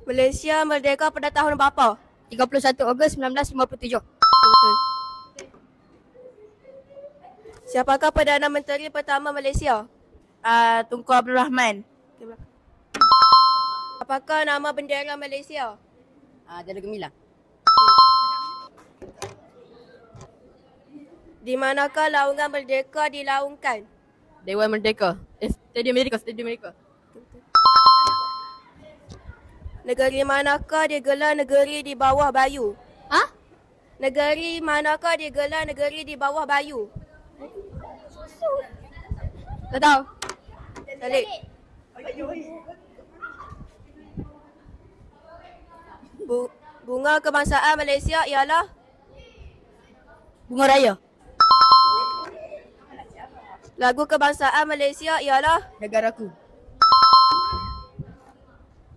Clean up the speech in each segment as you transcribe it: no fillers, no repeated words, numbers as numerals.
Malaysia merdeka pada tahun berapa? 31 Ogos 1957. Betul. Siapakah Perdana Menteri pertama Malaysia? Tunku Abdul Rahman. Apakah nama bendera Malaysia? Jala Gemilang. Di manakah laungan merdeka dilaungkan? Dewan Merdeka. Stadium Merdeka. Negeri manakah digelar negeri di bawah bayu? Negeri manakah digelar negeri di bawah bayu? Tak tahu. Salib. Bunga kebangsaan Malaysia ialah? Bunga Raya. Lagu kebangsaan Malaysia ialah? Negaraku.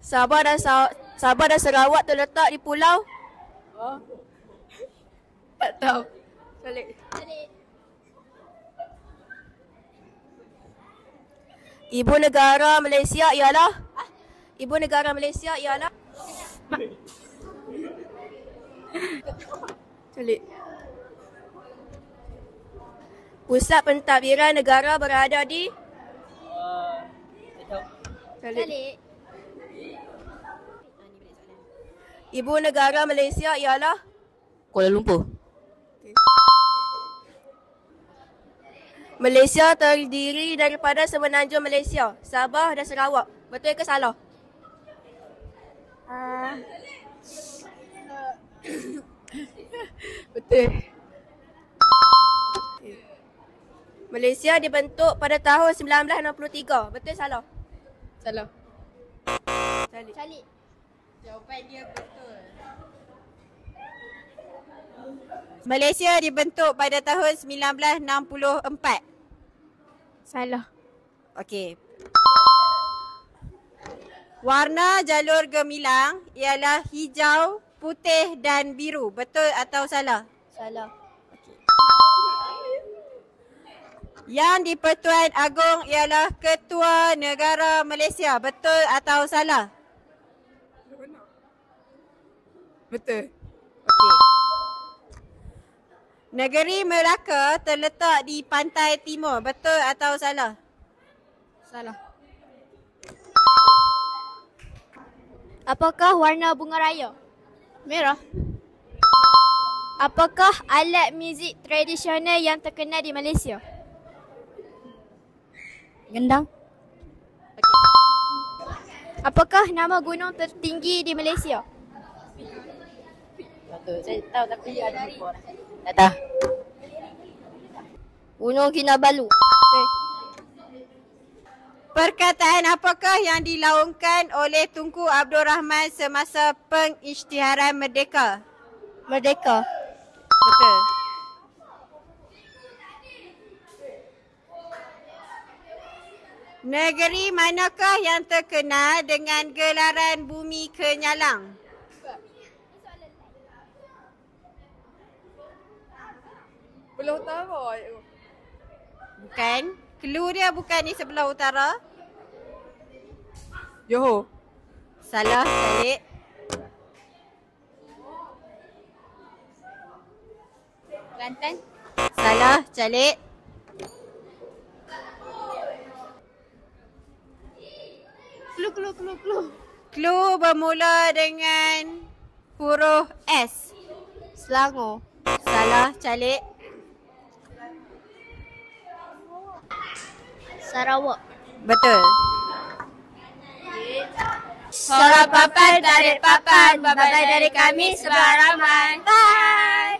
Sabah dan Sarawak terletak di pulau? Tak tahu. Salib. Ibu negara Malaysia ialah? Ibu negara Malaysia ialah? Salib. Pusat pentadbiran negara berada di? Salib. Ibu negara Malaysia ialah? Kuala Lumpur. Malaysia terdiri daripada semenanjung Malaysia, Sabah dan Sarawak. Betul ke salah? Betul. Malaysia dibentuk pada tahun 1963. Betul salah? Salah. Salib. Jawapan dia betul. Malaysia dibentuk pada tahun 1964. Salah. Okey. Warna jalur gemilang ialah hijau, putih dan biru. Betul atau salah? Salah. Yang di-Pertuan Agong ialah Ketua Negara Malaysia. Betul atau salah? Betul. Okey. Negeri Melaka terletak di pantai timur. Betul atau salah? Salah. Apakah warna bunga raya? Merah. Apakah alat muzik tradisional yang terkenal di Malaysia? Gendang. Apakah nama gunung tertinggi di Malaysia? Betul. Saya tahu tapi ada lupa. Tak tahu. Gunung Kinabalu. Perkataan apakah yang dilaungkan oleh Tunku Abdul Rahman semasa pengisytiharan merdeka? Merdeka. Betul. Negeri manakah yang terkenal dengan gelaran bumi kenyalang? Pulau Utara. Bukan. Clue dia bukan di sebelah utara. Johor. Salah, Salib. Kelantan. Salah, Calik. Clue. Clue bermula dengan huruf S. Selangor. Salah, Calik. Sarawak. Betul. Sorang papan, tarik papan. Bye-bye dari kami sebarang. Bye.